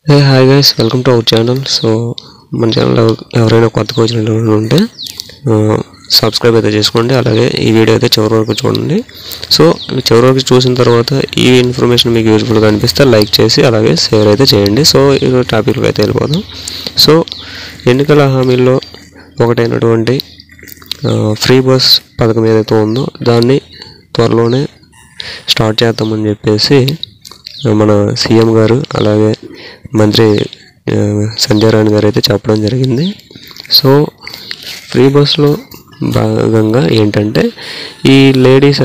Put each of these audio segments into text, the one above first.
Hey, hi guys, welcome to our channel. So మన channel ఎవరైనా కొత్తగా వచ్చిన ఉంటే సబ్స్క్రైబ్ అయితే చేసుకోండి. అలాగే ఈ వీడియో అయితే చివరి వరకు చూడండి. సో చివరి వరకు చూసిన తర్వాత ఈ ఇన్ఫర్మేషన్ మీకు యూజ్ఫుల్గా అనిపిస్తే లైక్ చేసి అలాగే షేర్ అయితే చేయండి. సో ఈ టాపిక్కి అయితే వెళ్ళిపోదాం. సో ఎన్నికల హామీల్లో ఒకటైనటువంటి ఫ్రీ బస్ పథకం ఏదైతే ఉందో దాన్ని త్వరలోనే స్టార్ట్ చేద్దామని చెప్పేసి మన సీఎం గారు అలాగే మంత్రి సంజయ్ రాణి గారు అయితే చెప్పడం జరిగింది. సో ఫ్రీ బస్లో భాగంగా ఏంటంటే ఈ లేడీస్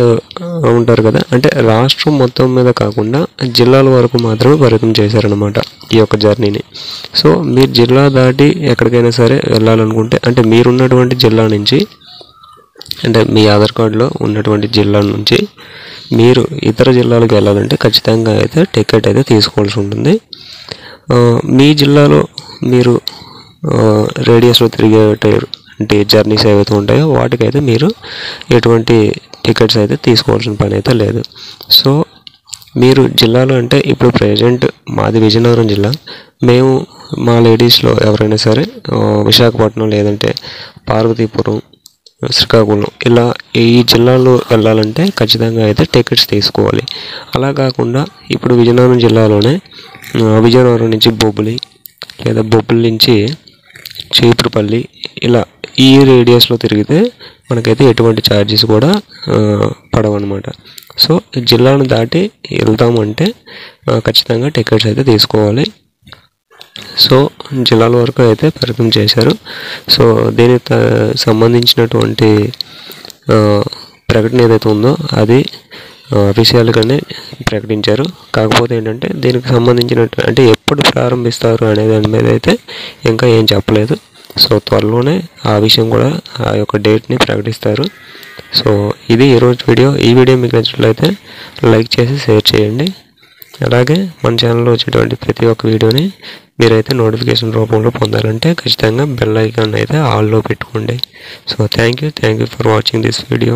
ఉంటారు కదా, అంటే రాష్ట్రం మొత్తం మీద కాకుండా జిల్లాల వరకు మాత్రమే పరిమితం చేశారనమాట ఈ యొక్క జర్నీని. సో మీరు జిల్లా దాటి ఎక్కడికైనా సరే వెళ్ళాలనుకుంటే, అంటే మీరున్నటువంటి జిల్లా నుంచి, అంటే మీ ఆధార్ కార్డులో ఉన్నటువంటి జిల్లా నుంచి మీరు ఇతర జిల్లాలకు వెళ్ళాలంటే ఖచ్చితంగా అయితే టికెట్ అయితే తీసుకోవాల్సి ఉంటుంది. మీ జిల్లాలో మీరు రేడియస్లో తిరిగేటువంటి జర్నీస్ ఏవైతే ఉంటాయో వాటికైతే మీరు ఎటువంటి టికెట్స్ అయితే తీసుకోవాల్సిన పని అయితే లేదు. సో మీరు జిల్లాలో అంటే ఇప్పుడు ప్రజెంట్ మాది విజయనగరం జిల్లా, మేము మా లేడీస్లో ఎవరైనా సరే విశాఖపట్నం లేదంటే పార్వతీపురం, శ్రీకాకుళం ఇలా ఈ జిల్లాలో వెళ్ళాలంటే ఖచ్చితంగా అయితే టికెట్స్ తీసుకోవాలి. అలా కాకుండా ఇప్పుడు విజయనగరం జిల్లాలోనే విజయనగరం నుంచి బొబ్బిలి లేదా బొబ్బిలి నుంచి చీపురుపల్లి ఇలా ఈ రేడియస్లో తిరిగితే మనకైతే ఎటువంటి ఛార్జెస్ కూడా పడవన్నమాట. సో జిల్లాను దాటి వెళ్తామంటే ఖచ్చితంగా టికెట్స్ అయితే తీసుకోవాలి. సో జిల్లాల వరకు అయితే పరిమితం చేశారు. సో దీనికి సంబంధించినటువంటి ప్రకటన ఏదైతే ఉందో అది అఫీషియల్గానే ప్రకటించారు. కాకపోతే ఏంటంటే దీనికి సంబంధించినట్టు అంటే ఎప్పుడు ప్రారంభిస్తారు అనే దాని మీద అయితే ఇంకా ఏం చెప్పలేదు. సో త్వరలోనే ఆ విషయం కూడా ఆ యొక్క డేట్ని ప్రకటిస్తారు. సో ఇది ఈరోజు వీడియో. ఈ వీడియో మీకు నచ్చినట్లయితే లైక్ చేసి షేర్ చేయండి. అలాగే మన ఛానల్లో వచ్చేటువంటి ప్రతి ఒక్క వీడియోని మీరైతే నోటిఫికేషన్ రూపంలో పొందాలంటే ఖచ్చితంగా బెల్ ఐకాన్ అయితే ఆల్లో పెట్టుకోండి. So thank you for watching this video.